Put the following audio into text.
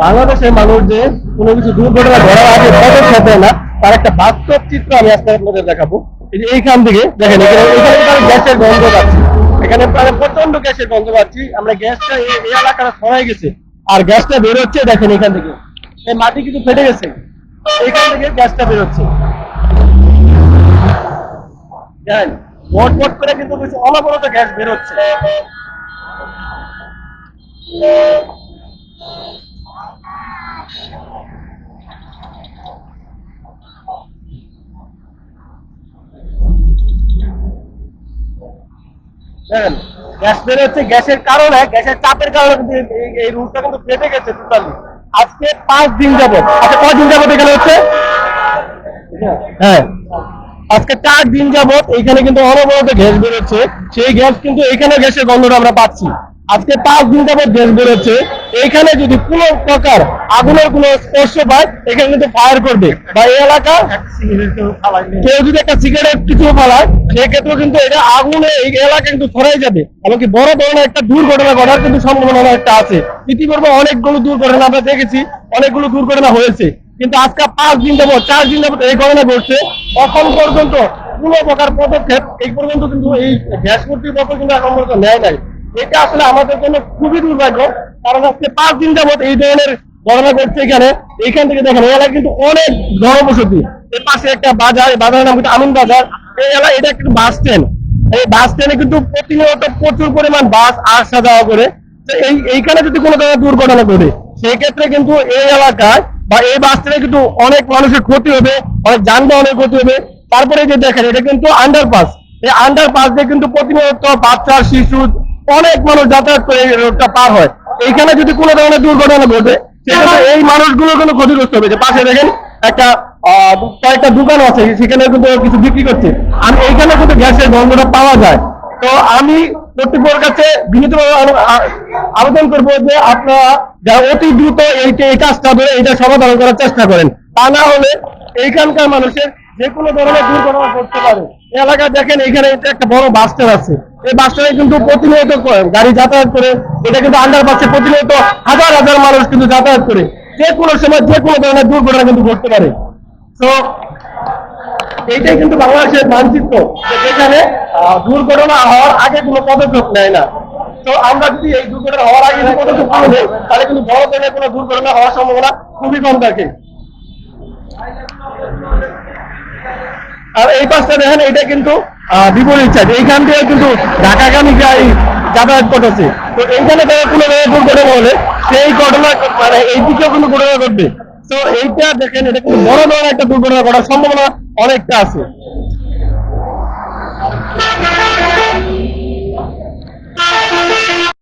বাংলাদেশের মানুষ যে কোনো কিছু দুর্ঘটনা ঘটার আগে পদক্ষেপ নেয় না, তার একটা বাস্তব চিত্র আমি আজকে আপনাদের দেখাবো। এই যে এইখান থেকে দেখেন, এখানে গ্যাসের গন্ধ পাচ্ছি, এখানে প্রায় প্রচন্ড গ্যাসের গন্ধ পাচ্ছি আমরা। গ্যাসটা এই এলাকাটা ছড়াই গেছে, আর গ্যাসটা বেরোচ্ছে দেখেন এখান থেকে। এই মাটি কিন্তু ফেটে গেছে, এখান থেকে গ্যাসটা বেরোচ্ছে দেখেন, ভট ভট করে কিন্তু অনবরত গ্যাস বেরোচ্ছে। দেখেন গ্যাস বের হচ্ছে, গ্যাসের কারণে, গ্যাসের চাপের কারণে কিন্তু এই রুটটা কিন্তু ফেটে গেছে টোটালি। আজকে 5 দিন যাবত, আচ্ছা কয়দিন যাবত এখানে হচ্ছে, হ্যাঁ আজকে 4 দিন যাবত এইখানে কিন্তু অনবরত গ্যাস বেরোচ্ছে। সেই গ্যাস কিন্তু এখানে গ্যাসের গন্ধটা আমরা পাচ্ছি। আজকে 5 দিন যাবত গ্যাস বেরোচ্ছে। এইখানে যদি কোনো প্রকার আগুনের কোনো স্পর্শ পায়, এখানে কিন্তু ফায়ার করবে, বা এই এলাকা কেউ যদি একটা সিগারেট কিছু ফালায়, সেক্ষেত্রেও কিন্তু এটা আগুনে এই এলাকা কিন্তু ছড়াই যাবে, এমনকি বড় ধরনের একটা দুর্ঘটনা ঘটার কিন্তু সম্ভাবনা একটা আছে। ইতিপূর্বে অনেকগুলো দুর্ঘটনা আমরা দেখেছি, অনেকগুলো দুর্ঘটনা হয়েছে, কিন্তু আজকে 5 দিন যাবত 4 দিন যাবত এই ঘটনা ঘটছে। এখন পর্যন্ত কোনো প্রকার পদক্ষেপ এই পর্যন্ত কিন্তু এই গ্যাস কর্তৃপক্ষ কিন্তু এখন পর্যন্ত নেয় নাই। এটা আসলে আমাদের জন্য খুবই দুর্ভাগ্য, কারণ আজকে 5 দিন যাবত এই ধরনের ঘটনা ঘটছে এখানে। এইখান থেকে দেখেন এই এলাকা কিন্তু অনেক জনবসতি, এর পাশে একটা বাজার, এই বাজারের নাম কিন্তু আমিন বাজার। এই এলাকা এটা একটা বাস স্ট্যান্ড, এই বাস স্ট্যান্ডে কিন্তু প্রতিনিয়ত প্রচুর পরিমাণ বাস আসা যাওয়া করে। তো এইখানে যদি কোনো ধরনের দুর্ঘটনা ঘটে, সেই ক্ষেত্রে কিন্তু এই এলাকায় বা এই বাস স্ট্যান্ডে কিন্তু অনেক মানুষের ক্ষতি হবে, অনেক যানবাহনের ক্ষতি হবে। তারপরে যে দেখেন এটা কিন্তু আন্ডারপাস, এই আন্ডারপাস দিয়ে কিন্তু প্রতিনিয়ত বাচ্চা, শিশু, অনেক মানুষ যাতায়াত করে এই রোডটা পার হয়। এইখানে যদি কোনো ধরনের দুর্ঘটনা ঘটে, সেক্ষেত্রে এই মানুষগুলো কিন্তু ক্ষতিগ্রস্ত হবে। যে পাশে দেখেন একটা কয়েকটা দোকান আছে, সেখানে কিন্তু কিছু বিক্রি করছে, আর এইখানে কিন্তু গ্যাসের গন্ধটা পাওয়া যায়। তো আমি কর্তৃপক্ষের কাছে বিনীতভাবে আবেদন করবো যে আপনারা যারা অতি দ্রুত এই কাজটা ধরে এটা সমাধান করার চেষ্টা করেন, তা না হলে এইখানকার মানুষের যে কোনো ধরনের দুর্ঘটনা ঘটতে পারে। এই এলাকায় দেখেন এখানে একটা বড় বাস স্ট্যান্ড আছে, এই বাস স্ট্যান্ডে কিন্তু প্রতিনিয়ত গাড়ি যাতায়াত করে, এটা কিন্তু আন্ডারপাসে প্রতিনিয়ত হাজার হাজার মানুষ কিন্তু যাতায়াত করে। যে কোনো সময় যে কোনো ধরনের দুর্ঘটনা কিন্তু ঘটতে পারে। তো এইটাই কিন্তু বাংলাদেশের মানচিত্র, যেখানে দুর্ঘটনা হওয়ার আগে কোনো পদক্ষেপ নেয় না। তো আমরা যদি এই দুর্ঘটনা হওয়ার আগে যদি পদক্ষেপ নেই, তাহলে কিন্তু বড় ধরনের কোনো দুর্ঘটনা হওয়ার সম্ভাবনা খুবই কম থাকে। আর এই পাশটা দেখেন, এটা কিন্তু বিপরীত সাইড, এইখান থেকে কিন্তু ঢাকাগামী গাড়ি যাতায়াত করতেছে। তো এইখানে কোনো দুর্ঘটনা হলে সেই ঘটনা মানে এই দিকেও কিন্তু ঘটনা ঘটবে। তো এইটা দেখেন, এটা কিন্তু বড় ধরনের একটা দুর্ঘটনা ঘটার সম্ভাবনা অনেকটা আছে।